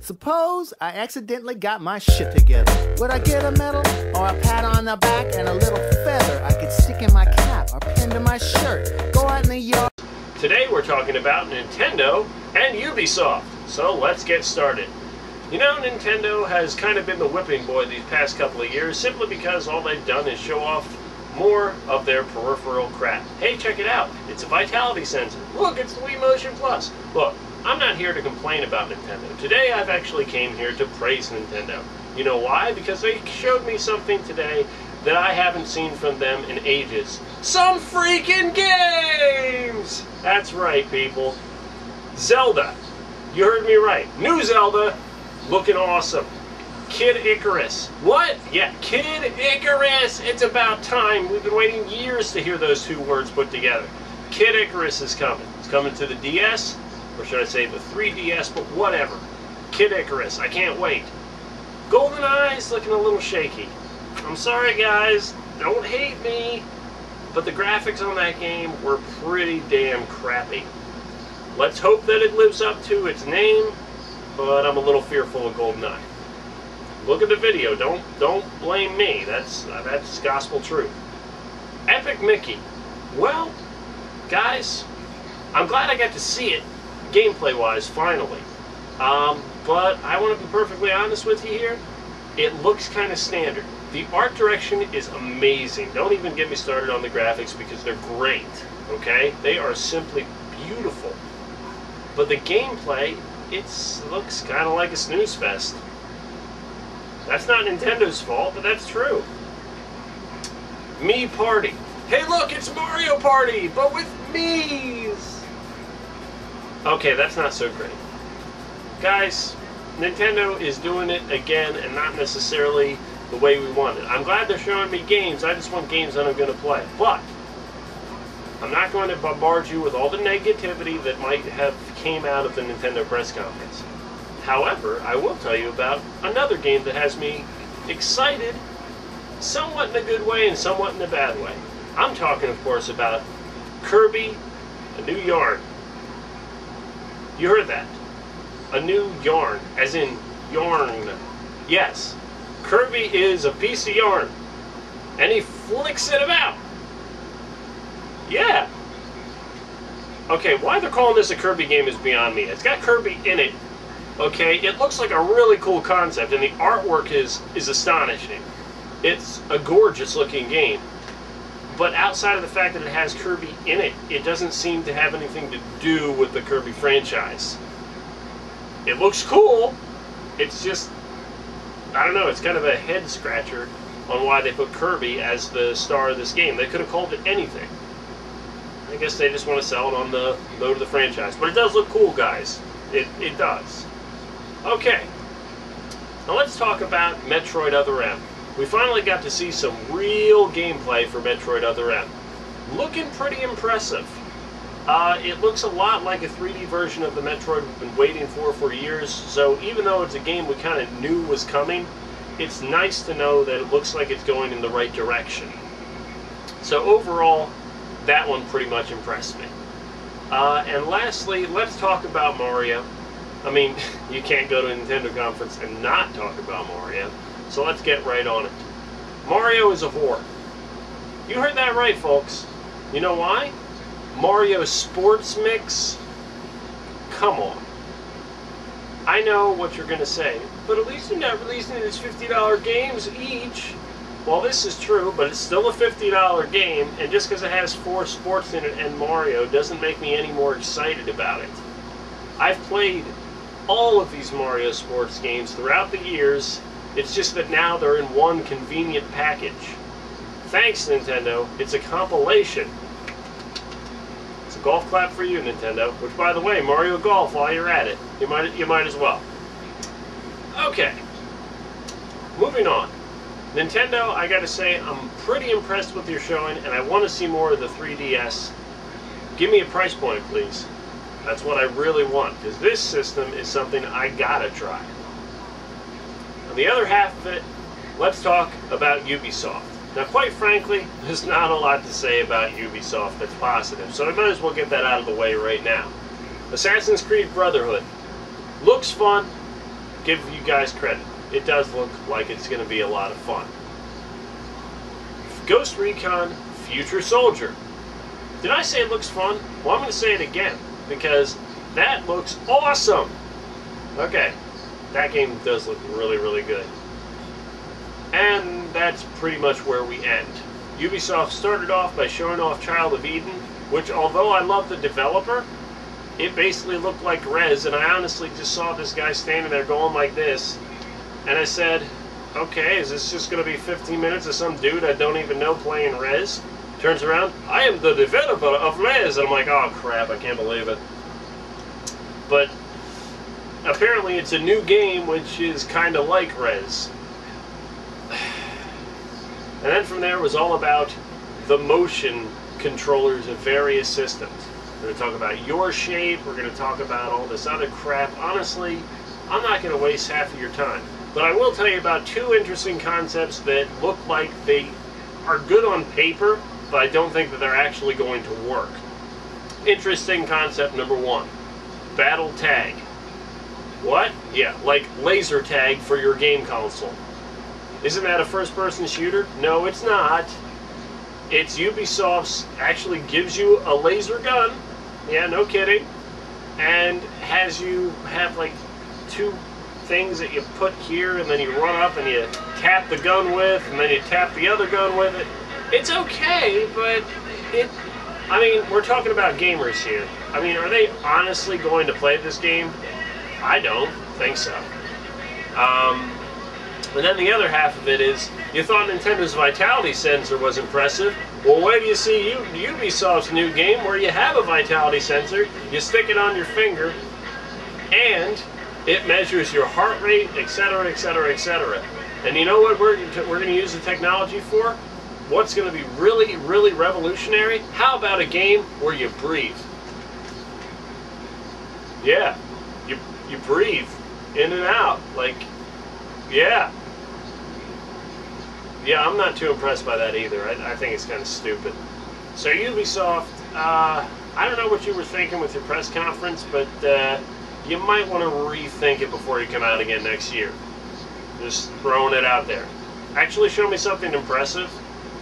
Suppose I accidentally got my shit together. Would I get a medal or a pat on the back and a little feather I could stick in my cap or pin to my shirt? Go out in the yard. Today we're talking about Nintendo and Ubisoft. So let's get started. You know, Nintendo has kind of been the whipping boy these past couple of years simply because all they've done is show off more of their peripheral crap. Hey, check it out. It's a vitality sensor. Look, it's the Wii Motion Plus. Look, I'm not here to complain about Nintendo. Today I've actually came here to praise Nintendo. You know why? Because they showed me something today that I haven't seen from them in ages. Some freaking games! That's right, people. Zelda. You heard me right. New Zelda, looking awesome. Kid Icarus. What? Yeah, Kid Icarus! It's about time. We've been waiting years to hear those two words put together. Kid Icarus is coming. It's coming to the DS, or should I say the 3DS, but whatever. Kid Icarus. I can't wait. GoldenEye's looking a little shaky. I'm sorry, guys. Don't hate me. But the graphics on that game were pretty damn crappy. Let's hope that it lives up to its name, but I'm a little fearful of GoldenEye. Look at the video. Don't blame me. That's gospel truth. Epic Mickey. Well, guys, I'm glad I got to see it gameplay-wise finally. But I want to be perfectly honest with you here. It looks kind of standard. The art direction is amazing. Don't even get me started on the graphics because they're great. Okay, they are simply beautiful. But the gameplay, it looks kind of like a snooze fest. That's not Nintendo's fault, but that's true. Me Party. Hey look, it's Mario Party, but with me's. Okay, that's not so great. Guys, Nintendo is doing it again and not necessarily the way we want it. I'm glad they're showing me games. I just want games that I'm going to play. But I'm not going to bombard you with all the negativity that might have came out of the Nintendo press conference. However, I will tell you about another game that has me excited, somewhat in a good way and somewhat in a bad way. I'm talking, of course, about Kirby, A New Yarn. You heard that. A new yarn, as in yarn. Yes, Kirby is a piece of yarn, and he flicks it about. Yeah. Okay, why they're calling this a Kirby game is beyond me. It's got Kirby in it. Okay, it looks like a really cool concept, and the artwork is astonishing. It's a gorgeous looking game. But outside of the fact that it has Kirby in it, it doesn't seem to have anything to do with the Kirby franchise. It looks cool. It's just, I don't know, it's kind of a head scratcher on why they put Kirby as the star of this game. They could have called it anything. I guess they just want to sell it on the load of the franchise. But it does look cool, guys. It does. Okay. Now let's talk about Metroid Other M. We finally got to see some real gameplay for Metroid Other M. Looking pretty impressive. It looks a lot like a 3D version of the Metroid we've been waiting for years, so even though it's a game we kind of knew was coming, it's nice to know that it looks like it's going in the right direction. So overall, that one pretty much impressed me. And lastly, let's talk about Mario. I mean, you can't go to a Nintendo conference and not talk about Mario, so let's get right on it. Mario is a whore. You heard that right, folks. You know why? Mario Sports Mix? Come on. I know what you're going to say, but at least they're not releasing these $50 games each. Well, this is true, but it's still a $50 game, and just because it has 4 sports in it and Mario doesn't make me any more excited about it. I've played all of these Mario sports games throughout the years. It's just that now they're in one convenient package. Thanks, Nintendo. It's a compilation. It's a golf clap for you, Nintendo. Which, by the way, Mario Golf, while you're at it, you might as well. Okay. Moving on. Nintendo, I gotta say, I'm pretty impressed with your showing, and I want to see more of the 3DS. Give me a price point, please. That's what I really want, because this system is something I gotta try. On the other half of it, let's talk about Ubisoft. Now, quite frankly, there's not a lot to say about Ubisoft that's positive, so I might as well get that out of the way right now. Assassin's Creed Brotherhood. Looks fun. give you guys credit. It does look like it's going to be a lot of fun. Ghost Recon Future Soldier. Did I say it looks fun? Well, I'm going to say it again, because that looks awesome. Okay, that game does look really, really good. And that's pretty much where we end. Ubisoft started off by showing off Child of Eden, which, although I love the developer, it basically looked like Rez, and I honestly just saw this guy standing there going like this, and I said, okay, is this just going to be 15 minutes of some dude I don't even know playing Rez? Turns around, I am the developer of Rez, and I'm like, oh crap, I can't believe it. But apparently it's a new game which is kind of like Rez. And then from there it was all about the motion controllers of various systems. We're going to talk about your shape, we're going to talk about all this other crap. Honestly, I'm not going to waste half of your time. But I will tell you about two interesting concepts that look like they are good on paper, but I don't think that they're actually going to work. Interesting concept number one, battle tag. What? Yeah, like laser tag for your game console. Isn't that a first-person shooter? No, it's not. It's Ubisoft's actually gives you a laser gun, yeah, no kidding, and has you have like two things that you put here, and then you run up and you tap the gun with, and then you tap the other gun with it. It's okay, but I mean, we're talking about gamers here. I mean, are they honestly going to play this game? I don't think so. And then the other half of it is, you thought Nintendo's vitality sensor was impressive. Well, wait till you see Ubisoft's new game where you have a vitality sensor, you stick it on your finger, and it measures your heart rate, etc., etc., etc. And you know what we're going to use the technology for? What's going to be really, really revolutionary? How about a game where you breathe? Yeah, you breathe in and out, like, yeah. Yeah, I'm not too impressed by that either. I think it's kind of stupid. So Ubisoft, I don't know what you were thinking with your press conference, but you might want to rethink it before you come out again next year. Just throwing it out there. Actually show me something impressive.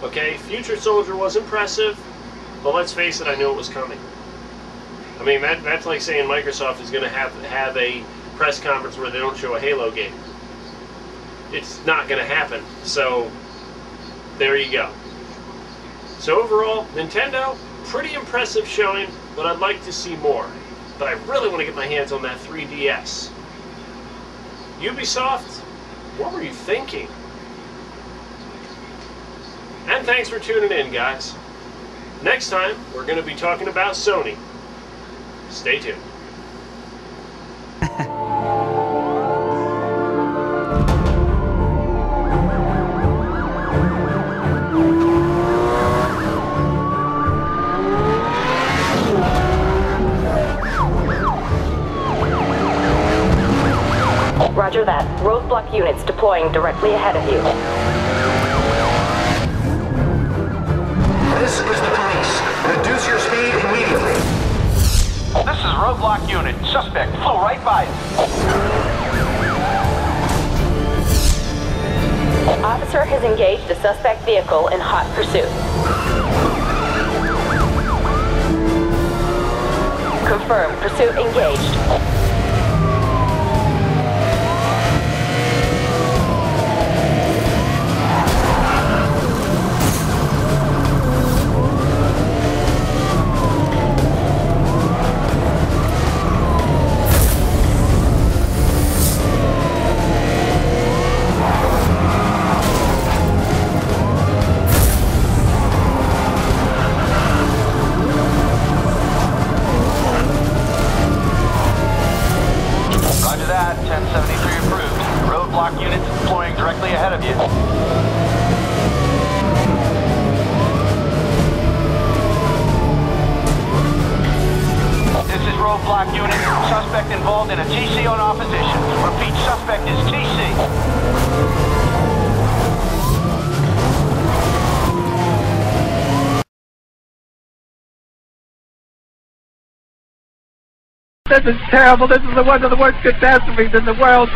Okay, Future Soldier was impressive, but let's face it, I knew it was coming. I mean, that's like saying Microsoft is going to have a press conference where they don't show a Halo game. It's not going to happen. So there you go. So overall, Nintendo, pretty impressive showing, but I'd like to see more. But I really want to get my hands on that 3DS. Ubisoft, what were you thinking? And thanks for tuning in, guys. Next time, we're going to be talking about Sony. Stay tuned. Roger that. Roadblock units deploying directly ahead of you. This is the police. Reduce your speed immediately. This is roadblock unit. Suspect flew right by us. Officer has engaged the suspect vehicle in hot pursuit. Confirmed. Pursuit engaged. Roadblock unit, suspect involved in a TC on opposition. Repeat, suspect is TC. This is terrible. This is one of the worst catastrophes in the world.